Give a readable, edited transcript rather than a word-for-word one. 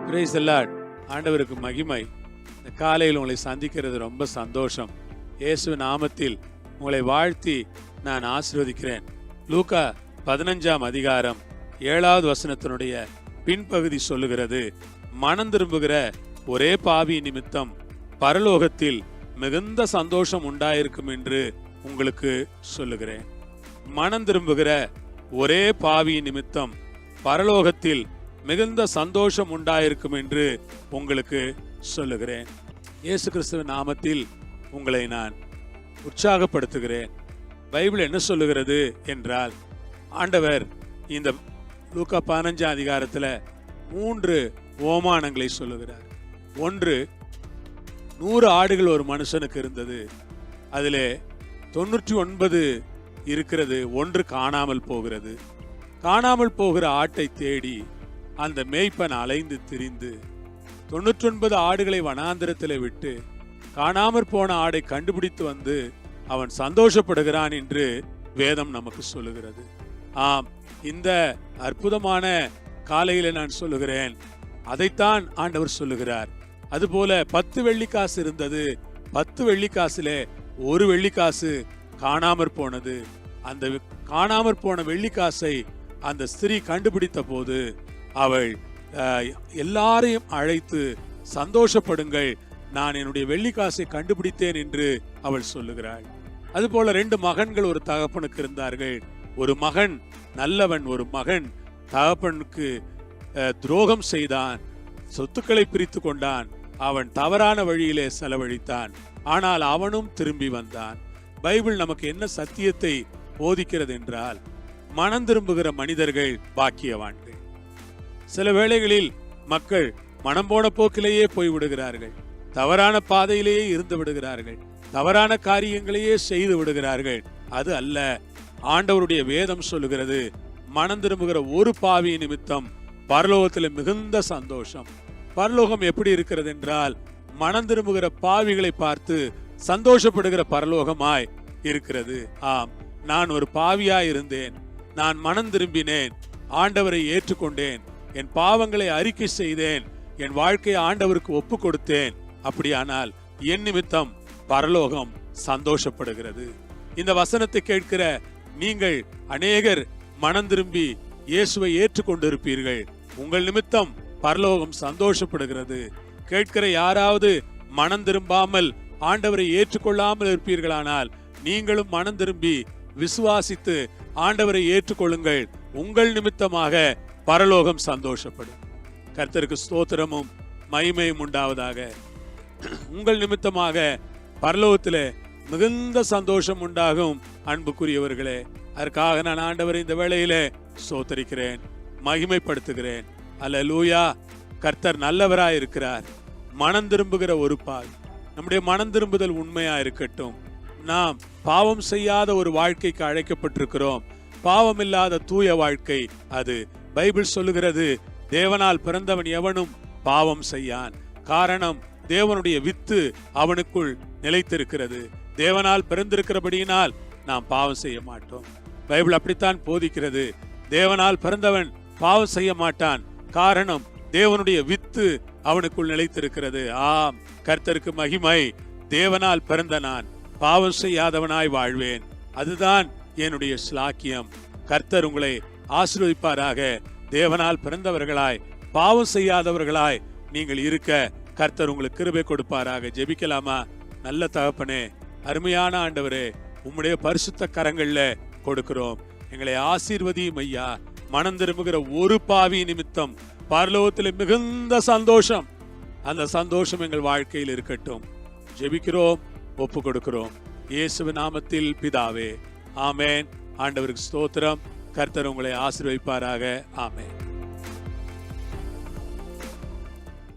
Praise the Lord. ஆண்டவருக்கு மகிமை. இந்த காலையில் உங்களை சந்திக்கிறது ரொம்ப சந்தோஷம். இயேசு நாமத்தில் உங்களை வாழ்த்தி நான் ஆசீர்வதிக்கிறேன். லூக்கா 15ஆம் அதிகாரம் 7வது வசனத்தினுடைய பின்பகுதி சொல்லுகிறது, மனம் திரும்புகிற ஒரே பாவி நிமித்தம் பரலோகத்தில் மிகுந்த சந்தோஷம் உண்டாயிருக்கும் என்று உங்களுக்கு சொல்லுகிறேன். மனம் திரும்புகிற ஒரே பாவி நிமித்தம் பரலோகத்தில் மிகுந்த சந்தோஷம் உண்டாயிருக்கும் என்று உங்களுக்கு சொல்லுகிறேன். இயேசு கிறிஸ்துவின் நாமத்தில் உங்களை நான் உற்சாகப்படுத்துகிறேன். பைபிள் என்ன சொல்லுகிறது என்றால், ஆண்டவர் இந்த லூக்கா 15ஆம் அதிகாரத்தில் 3 ஓமானங்களை சொல்லுகிறார். ஒன்று, 100 ஆடுகள் ஒரு மனுஷனுக்கு இருந்தது, அதிலே 99 இருக்கிறது, ஒன்று காணாமல் போகிறது. காணாமல் போகிற ஆட்டை தேடி அந்த மேய்ப்பன் அலைந்து திரிந்து 99 ஆடுகளை வனாந்திரத்தில் விட்டு காணாமற் போன ஆடை கண்டுபிடித்து வந்து அவன் சந்தோஷப்படுகிறான் என்று வேதம் நமக்கு சொல்லுகிறது. ஆம், இந்த அற்புதமான காலையில நான் சொல்லுகிறேன், அதைத்தான் ஆண்டவர் சொல்லுகிறார். அதுபோல 10 வெள்ளிக்காசு இருந்தது, 10 வெள்ளிக்காசிலே 1 வெள்ளிக்காசு காணாமற் போனது. அந்த காணாமற் போன வெள்ளிக்காசை அந்த ஸ்திரீ கண்டுபிடித்த போது அவள் எல்லாரையும் அழைத்து சந்தோஷப்படுங்கள், நான் என்னுடைய வெள்ளிக்காசை கண்டுபிடித்தேன் என்று அவள் சொல்லுகிறாள். அதுபோல 2 மகன்கள் ஒரு தகப்பனுக்கு இருந்தார்கள். ஒரு மகன் நல்லவன், ஒரு மகன் தகப்பனுக்கு துரோகம் செய்தான், சொத்துக்களை பிரித்து கொண்டான், அவன் தவறான வழியிலே செலவழித்தான். ஆனால் அவனும் திரும்பி வந்தான். பைபிள் நமக்கு என்ன சத்தியத்தை போதிக்கிறது என்றால், மனம் திரும்புகிற மனிதர்கள் பாக்கியவான்கள். சில வேளைகளில் மக்கள் மனம் போன போக்கிலேயே போய் விடுகிறார்கள், தவறான பாதையிலேயே இருந்து விடுகிறார்கள், தவறான காரியங்களையே செய்து விடுகிறார்கள். அது அல்ல. ஆண்டவருடைய வேதம் சொல்லுகிறது, மனம் திரும்புகிற ஒரு பாவி நிமித்தம் பரலோகத்தில் மிகுந்த சந்தோஷம். பரலோகம் எப்படி இருக்கிறது என்றால், மனம் திரும்புகிற பாவிகளை பார்த்து சந்தோஷப்படுகிற பரலோகமாய் இருக்கிறது. ஆம், நான் ஒரு பாவியாய் இருந்தேன், நான் மனம் திரும்பினேன், ஆண்டவரை ஏற்றுக்கொண்டேன், என் பாவங்களை அறிக்கை செய்தேன், என் வாழ்க்கையை ஆண்டவருக்கு ஒப்பு கொடுத்தேன். அப்படியானால் என் நிமித்தம் பரலோகம் சந்தோஷப்படுகிறது. இந்த வசனத்தை கேட்கிற நீங்கள் அநேகர் மனம் திரும்பி இயேசுவை ஏற்றுக்கொண்டிருப்பீர்கள். உங்கள் நிமித்தம் பரலோகம் சந்தோஷப்படுகிறது. கேட்கிற யாராவது மனம் திரும்பாமல் ஆண்டவரை ஏற்றுக்கொள்ளாமல் இருப்பீர்களானால் நீங்களும் மனம் திரும்பி விசுவாசித்து ஆண்டவரை ஏற்றுக்கொள்ளுங்கள். உங்கள் நிமித்தமாக பரலோகம் சந்தோஷப்படும். கர்த்தருக்கு ஸ்தோத்திரமும் மகிமையும் உண்டாவதாக. உங்கள் நிமித்தமாக பரலோகத்திலே மிகுந்த சந்தோஷம் உண்டாகும். அன்புக்குரியவர்களே, அதற்காக நான் ஆண்டவரை இந்த வேளையிலே ஸ்தோத்திரிக்கிறேன், மகிமைப்படுத்துகிறேன். அல்லேலூயா. கர்த்தர் நல்லவராய் இருக்கிறார். மனம் திரும்புகிற ஒரு பால், நம்முடைய மனம் திரும்புதல் உண்மையா இருக்கட்டும். நாம் பாவம் செய்யாத ஒரு வாழ்க்கைக்கு அழைக்கப்பட்டிருக்கிறோம். பாவம் இல்லாத தூய வாழ்க்கை அது. பைபிள் சொல்லுகிறது, தேவனால் பிறந்தவன் எவனும் பாவம் செய்யான். காரணம், தேவனுடைய வித்து அவனுக்குள் நிலைத்திருக்கிறது. தேவனால் பிறந்திருக்கிறபடியினால் நாம் பாவம் செய்ய மாட்டோம். பைபிள் அப்படித்தான் போதிக்கிறது. தேவனால் பிறந்தவன் பாவம் செய்ய மாட்டான். காரணம், தேவனுடைய வித்து அவனுக்குள் நிலைத்திருக்கிறது. ஆம், கர்த்தருக்கு மகிமை. தேவனால் பிறந்த நான் பாவம் செய்யாதவனாய் வாழ்வேன். அதுதான் என்னுடைய ஸ்லாக்கியம். கர்த்தர் உங்களை ஆசீர்வதிப்பாராக. தேவனால் பிறந்தவர்களாய் பாவம் செய்யாதவர்களாய் நீங்கள் இருக்க கர்த்தர் உங்களுக்கு கிருபை கொடுப்பாராக. ஜெபிக்கலாமா? நல்ல தகப்பனே, அருமையான ஆண்டவரே, உம்முடைய பரிசுத்த கரங்கள்ல கொடுக்கிறோம். எங்களை ஆசீர்வதியும் ஐயா. மனம் திரும்புகிற ஒரு பாவி நிமித்தம் பரலோகத்தில் மிகுந்த சந்தோஷம், அந்த சந்தோஷம் எங்கள் வாழ்க்கையில் இருக்கட்டும். ஜெபிக்கிறோம், ஒப்பு கொடுக்கிறோம். இயேசுவின் நாமத்தில் பிதாவே, ஆமேன். ஆண்டவருக்கு ஸ்தோத்திரம். கர்த்தர் உங்களை ஆசீர்வதிப்பாராக. ஆமென்.